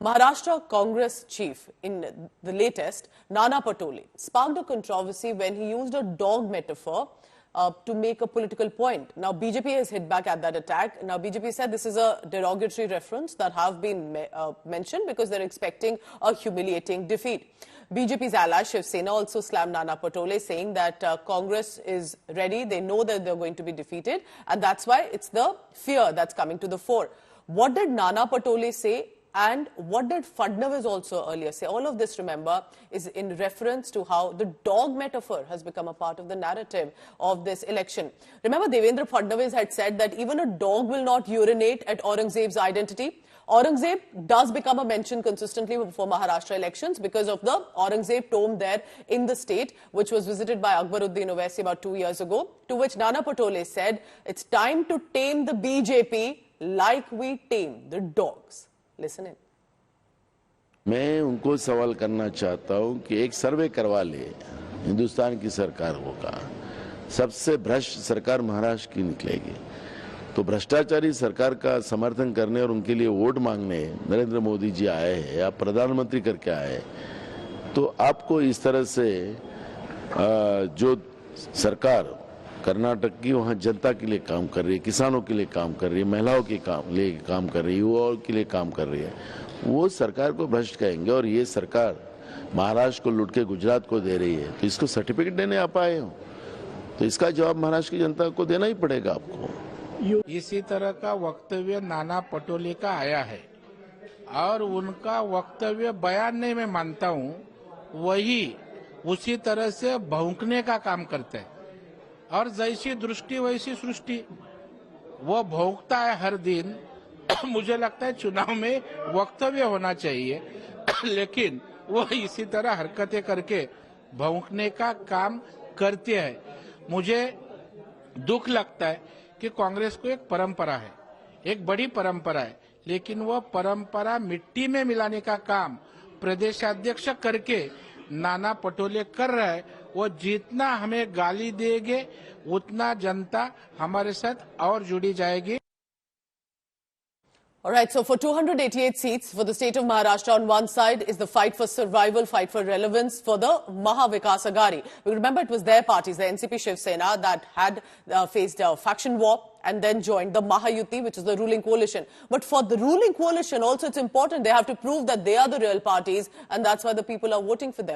Maharashtra Congress chief in the latest, Nana Patole, sparked a controversy when he used a dog metaphor to make a political point. Now, BJP has hit back at that attack. Now, BJP said this is a derogatory reference that have been mentioned because they're expecting a humiliating defeat. BJP's ally Shiv Sena also slammed Nana Patole, saying that Congress is ready. They know that they're going to be defeated, and that's why it's the fear that's coming to the fore. What did Nana Patole say? And what did Fadnavis also earlier say? All of this, remember, is in reference to how the dog metaphor has become a part of the narrative of this election. Remember, Devendra Fadnavis had said that even a dog will not urinate at Aurangzeb's identity. Aurangzeb does become a mention consistently for Maharashtra elections because of the Aurangzeb tomb there in the state, which was visited by Akbaruddin Owaisi about 2 years ago, to which Nana Patole said, it's time to tame the BJP like we tame the dogs. Listen in. मैं उनको सवाल करना चाहता हूं कि एक सर्वे करवा ले हिंदुस्तान की सरकार होगा, सबसे भ्रष्ट सरकार महाराष्ट्र की निकलेगी। तो भ्रष्टाचारी सरकार का समर्थन करने और उनके लिए वोट मांगने नरेंद्र मोदी जी आए हैं, आप प्रधानमंत्री करके आए, तो आपको इस तरह से जो सरकार कर्नाटक की वहाँ जनता के लिए काम कर रही है, किसानों के लिए काम कर रही है, महिलाओं के लिए काम कर रही है, युवाओं के लिए काम कर रही है, वो सरकार को भ्रष्ट कहेंगे। और ये सरकार महाराष्ट्र को लूट के गुजरात को दे रही है, तो इसको सर्टिफिकेट देने आप आए हो, तो इसका जवाब महाराष्ट्र की जनता को देना ही पड़ेगा आपको। इसी तरह का वक्तव्य नाना पटोले का आया है और उनका वक्तव्य बयान नहीं मैं मानता हूँ, वही उसी तरह से भौंकने का काम करते हैं और जैसी दृष्टि वैसी सृष्टि। वो भौंकता है हर दिन। मुझे लगता है चुनाव में वक्तव्य होना चाहिए, लेकिन वो इसी तरह हरकतें करके भौंकने का काम करते हैं। मुझे दुख लगता है कि कांग्रेस को एक परंपरा है, एक बड़ी परंपरा है, लेकिन वो परंपरा मिट्टी में मिलाने का काम प्रदेशाध्यक्ष करके नाना पटोले कर रहा है। वो जितना हमें गाली देंगे उतना जनता हमारे साथ और जुड़ी जाएगी। All right, so for 288 seats for the state of Maharashtra, on one side is the fight for survival, fight for relevance for the Maha Vikas Aghadi. We remember it was their parties, the NCP Shiv Sena, that had faced a faction war and then joined the Mahayuti, which is the ruling coalition. But for the ruling coalition also, it's important they have to prove that they are the real parties, and that's why the people are voting for them.